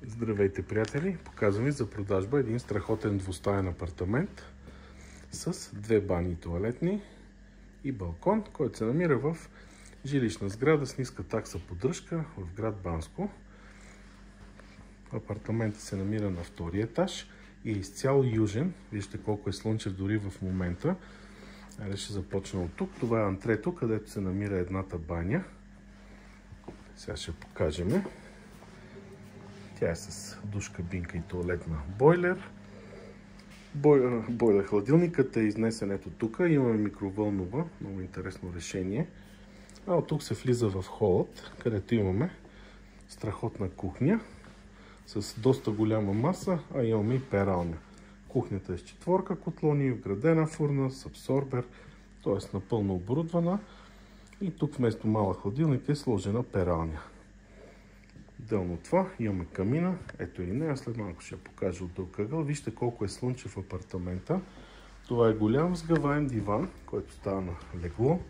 Здравейте, приятели! Показвам ви за продажба един страхотен двустаен апартамент с две бани тоалетни и балкон, който се намира в жилищна сграда с ниска такса поддръжка в град Банско. Апартаментът се намира на втория етаж и е изцяло южен. Вижте колко е слънчев дори в момента. Айде ще започна от тук. Това е антрето, където се намира едната баня. Сега ще покажем. Тя е с душ, кабинка и туалетна бойлер. Бойлер хладилникът е изнесен ето тук. Имаме микровълнова, много интересно решение. А от тук се влиза в холът, където имаме страхотна кухня с доста голяма маса, а имаме и пералня. Кухнята е с 4 котлони, вградена фурна с абсорбер, т.е. напълно оборудвана. И тук вместо малък хладилник е сложена пералня. Отделно от това имаме камина, ето и нея, след малко ще я покажа от друг ъгъл. Вижте колко е слънчев апартамента. Това е голям сгъваем диван, който става на легло.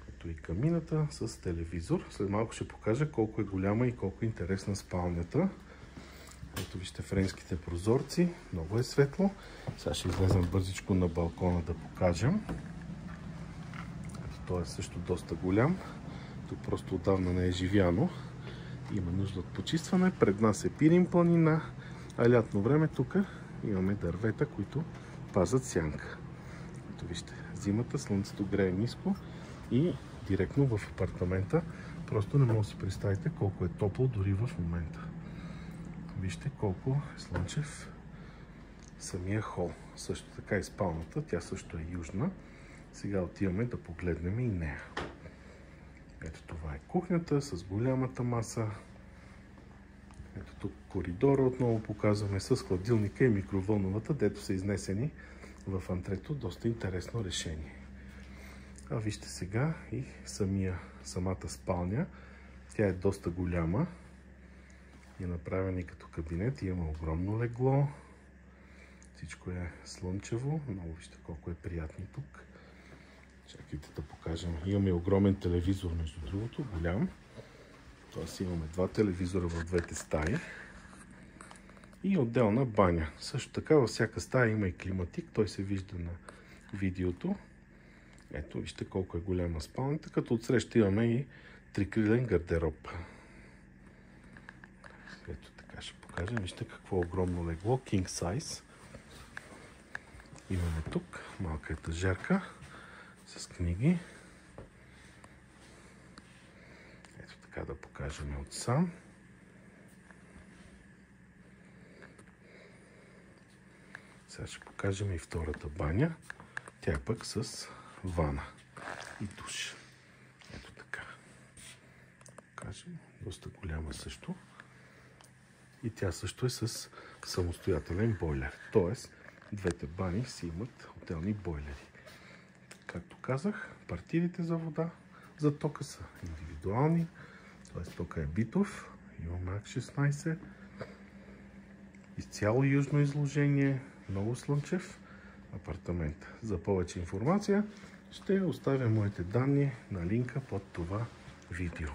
Ето и камината с телевизор. След малко ще покажа колко е голяма и колко е интересна спалнята. Ето вижте френските прозорци, много е светло. Сега ще излезем бързичко на балкона да покажем. Ето той е също доста голям. Тук просто отдавна не е живяно. Има нужда от почистване. Пред нас е Пирин планина, а лятно време тук имаме дървета, които пазят сянка. Ето вижте, зимата слънцето грее ниско и директно в апартамента. Просто не може да си представите колко е топло дори в момента. Вижте колко е слънчев самия хол. Също така и спалната, тя също е южна. Сега отиваме да погледнем и нея. Ето това е кухнята с голямата маса. Ето тук коридора отново показваме с хладилника и микровълновата, дето са изнесени в антрето. Доста интересно решение. А вижте сега и самата спалня. Тя е доста голяма. Е направена и като кабинет. Има огромно легло. Всичко е слънчево. Много вижте колко е приятно тук. Чакайте да покажем. Имаме огромен телевизор, между другото, голям. Тоест имаме два телевизора в двете стаи. И отделна баня. Също така във всяка стая има и климатик. Той се вижда на видеото. Ето, вижте колко е голяма спалнята, като отсреща имаме и трикрилен гардероб. Ето така ще покажем. Вижте какво огромно легло. King size. Имаме тук малка етажерка с книги. Ето така да покажем отсам. Сега ще покажем и втората баня. Тя е пък с вана и душ. Ето така. Покажем. Доста голяма също. И тя също е с самостоятелен бойлер. Тоест, двете бани си имат отделни бойлери. Както казах, партидите за вода, за тока са индивидуални. Т.е. тока е битов. Имаме АК-16. Изцяло южно изложение. Много слънчев апартамент. За повече информация ще оставя моите данни на линка под това видео.